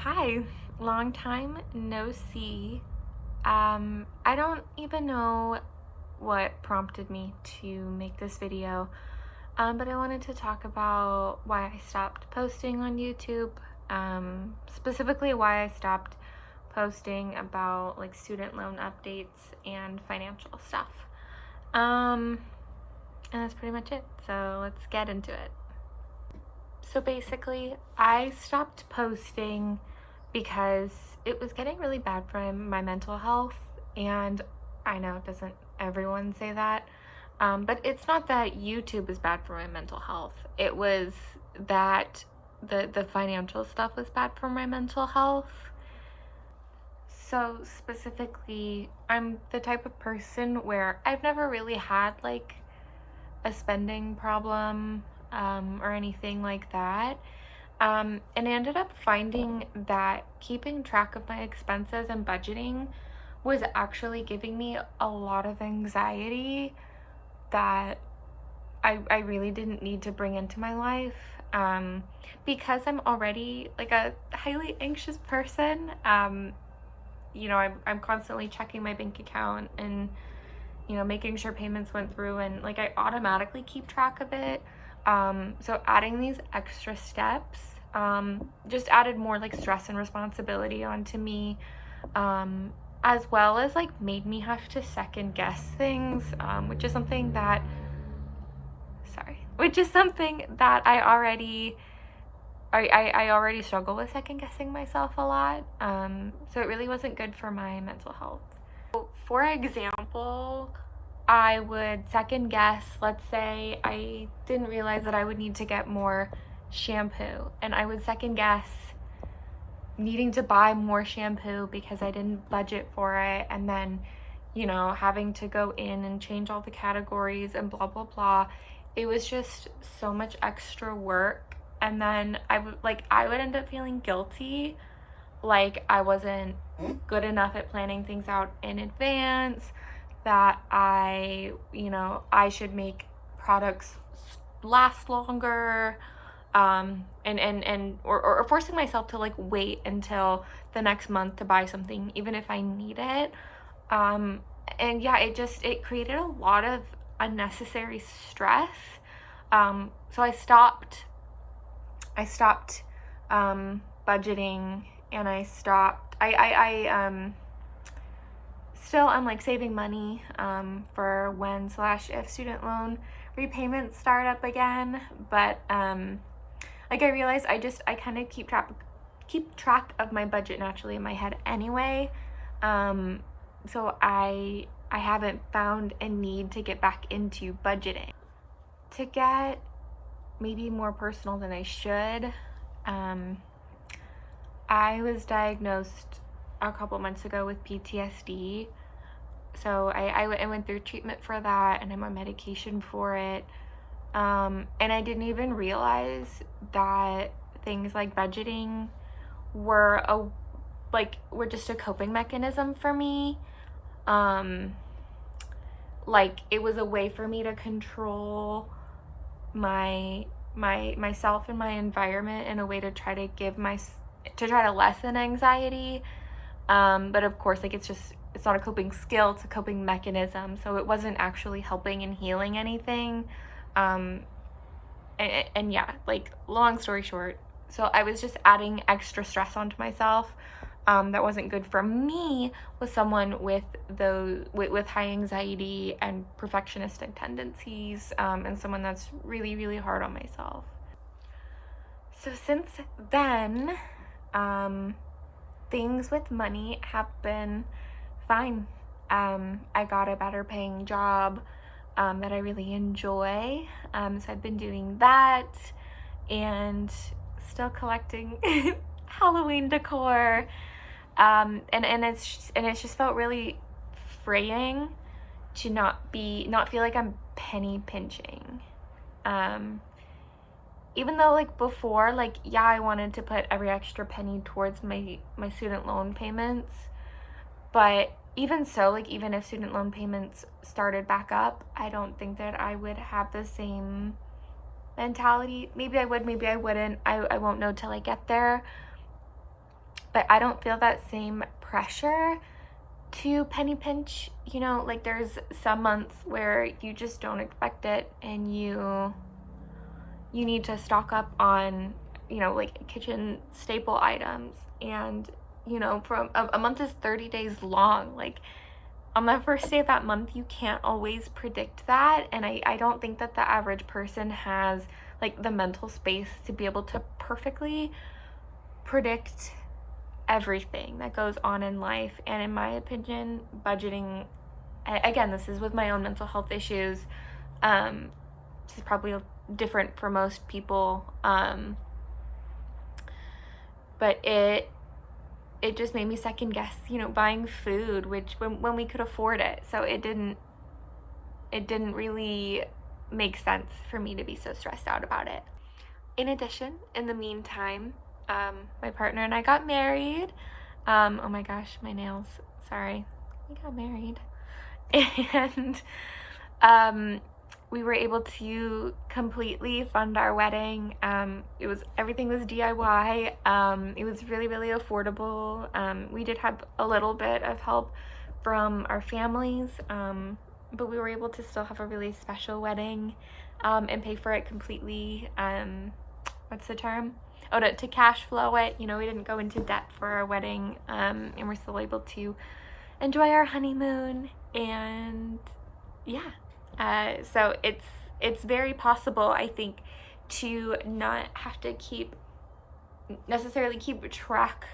Hi, long time no see. I don't even know what prompted me to make this video, but I wanted to talk about why I stopped posting on YouTube, specifically why I stopped posting about like student loan updates and financial stuff. And that's pretty much it. So let's get into it. So basically, I stopped posting because it was getting really bad for my mental health. And I know, doesn't everyone say that? But it's not that YouTube is bad for my mental health. It was that the financial stuff was bad for my mental health. So specifically, I'm the type of person where I've never really had like a spending problem or anything like that. And I ended up finding that keeping track of my expenses and budgeting was actually giving me a lot of anxiety that I really didn't need to bring into my life. Because I'm already like a highly anxious person, I'm constantly checking my bank account and making sure payments went through, and like I automatically keep track of it. So adding these extra steps just added more like stress and responsibility onto me, as well as like made me have to second guess things, which is something that I already struggle with second guessing myself a lot. So it really wasn't good for my mental health. For example, I would second guess, let's say I didn't realize that I would need to get more shampoo, and I would second guess needing to buy more shampoo because I didn't budget for it, and then having to go in and change all the categories and blah blah blah. It was just so much extra work, and then I would end up feeling guilty, like I wasn't good enough at planning things out in advance, that I should make products last longer, or forcing myself to like wait until the next month to buy something even if I need it. And yeah, it created a lot of unnecessary stress. So I stopped budgeting, and I still I'm like saving money for when / if student loan repayments start up again. But like I realized I kind of keep track of my budget naturally in my head anyway. So I haven't found a need to get back into budgeting. To get maybe more personal than I should, I was diagnosed a couple months ago with PTSD. So I went through treatment for that, and I'm on medication for it. And I didn't even realize that things like budgeting were just a coping mechanism for me. Like it was a way for me to control myself and my environment in a way to try to lessen anxiety. But of course, like it's not a coping skill, it's a coping mechanism. So it wasn't actually helping and healing anything. And yeah, like long story short, so I was just adding extra stress onto myself. That wasn't good for me with someone with high anxiety and perfectionistic tendencies, and someone that's really, really hard on myself. So since then, things with money have been fine. I got a better paying job that I really enjoy. So I've been doing that and still collecting Halloween decor. And it's just felt really freeing to not feel like I'm penny pinching. Even though like before, like yeah, I wanted to put every extra penny towards my student loan payments, but even so, like even if student loan payments started back up, I don't think that I would have the same mentality. Maybe I would, maybe I wouldn't. I won't know till I get there. but I don't feel that same pressure to penny pinch. You know, like there's some months where you just don't expect it and you need to stock up on, you know, like kitchen staple items. And, you know, from a month is 30 days long. Like on the first day of that month, you can't always predict that. And I don't think that the average person has like the mental space to be able to perfectly predict everything that goes on in life. And in my opinion, budgeting, again, this is with my own mental health issues. This is probably different for most people. But it just made me second guess, you know, buying food, which when we could afford it. So it didn't really make sense for me to be so stressed out about it. In addition, in the meantime, my partner and I got married. Oh my gosh, my nails. Sorry. We got married. And we were able to completely fund our wedding. Everything was DIY. It was really, really affordable. We did have a little bit of help from our families, but we were able to still have a really special wedding, and pay for it completely. What's the term? Oh, to cash flow it. You know, we didn't go into debt for our wedding, and we're still able to enjoy our honeymoon. And yeah. So it's very possible, I think, to not have to necessarily keep track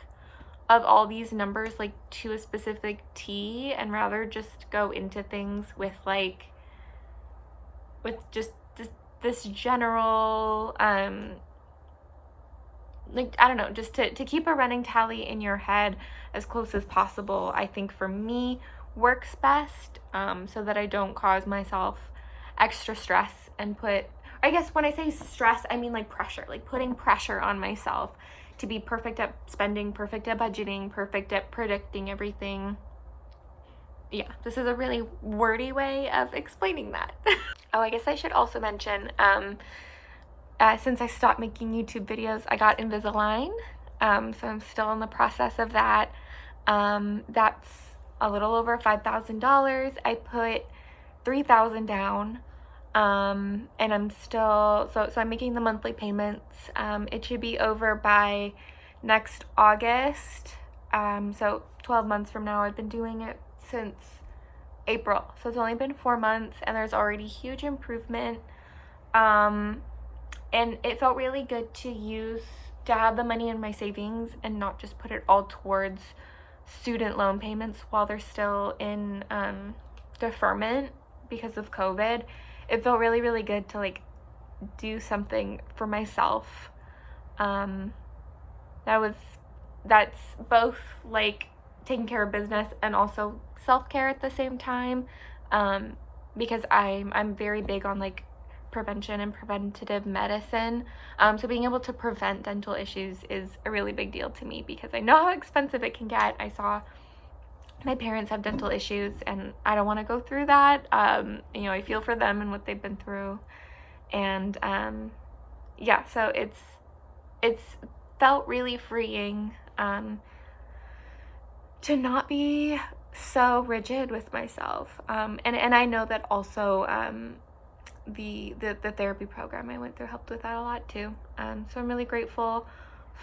of all these numbers like to a specific T, and rather just go into things with just this general, like, I don't know, just to keep a running tally in your head as close as possible, I think for me works best, so that I don't cause myself extra stress and I guess when I say stress, I mean like pressure, like putting pressure on myself to be perfect at spending, perfect at budgeting, perfect at predicting everything. Yeah, this is a really wordy way of explaining that. Oh, I guess I should also mention, since I stopped making YouTube videos, I got Invisalign, so I'm still in the process of that. That's a little over $5,000. I put $3,000 down, and I'm still, so I'm making the monthly payments. It should be over by next August. So 12 months from now. I've been doing it since April, so it's only been 4 months, and there's already huge improvement. And it felt really good to have the money in my savings and not just put it all towards student loan payments while they're still in deferment because of COVID. It felt really, really good to like do something for myself. That's both like taking care of business and also self-care at the same time, because I'm very big on like prevention and preventative medicine. So being able to prevent dental issues is a really big deal to me because I know how expensive it can get. I saw my parents have dental issues and I don't want to go through that. You know, I feel for them and what they've been through. And yeah, so it's felt really freeing to not be so rigid with myself. And I know that also the therapy program I went through helped with that a lot too. So I'm really grateful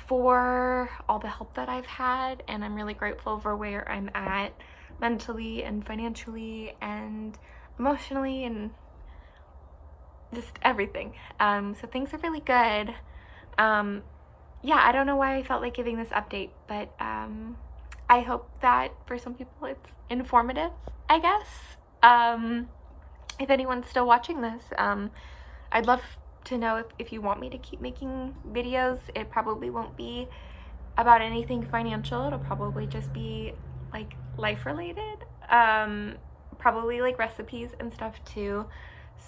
for all the help that I've had, and I'm really grateful for where I'm at mentally and financially and emotionally and just everything. So things are really good. Yeah, I don't know why I felt like giving this update, but I hope that for some people it's informative, I guess. If anyone's still watching this, I'd love to know if you want me to keep making videos. It probably won't be about anything financial. It'll probably just be like life related, probably like recipes and stuff too.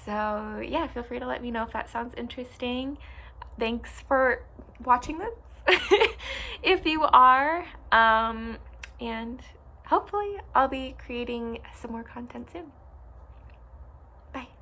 So yeah, feel free to let me know if that sounds interesting. Thanks for watching this if you are, and hopefully I'll be creating some more content soon. Bye.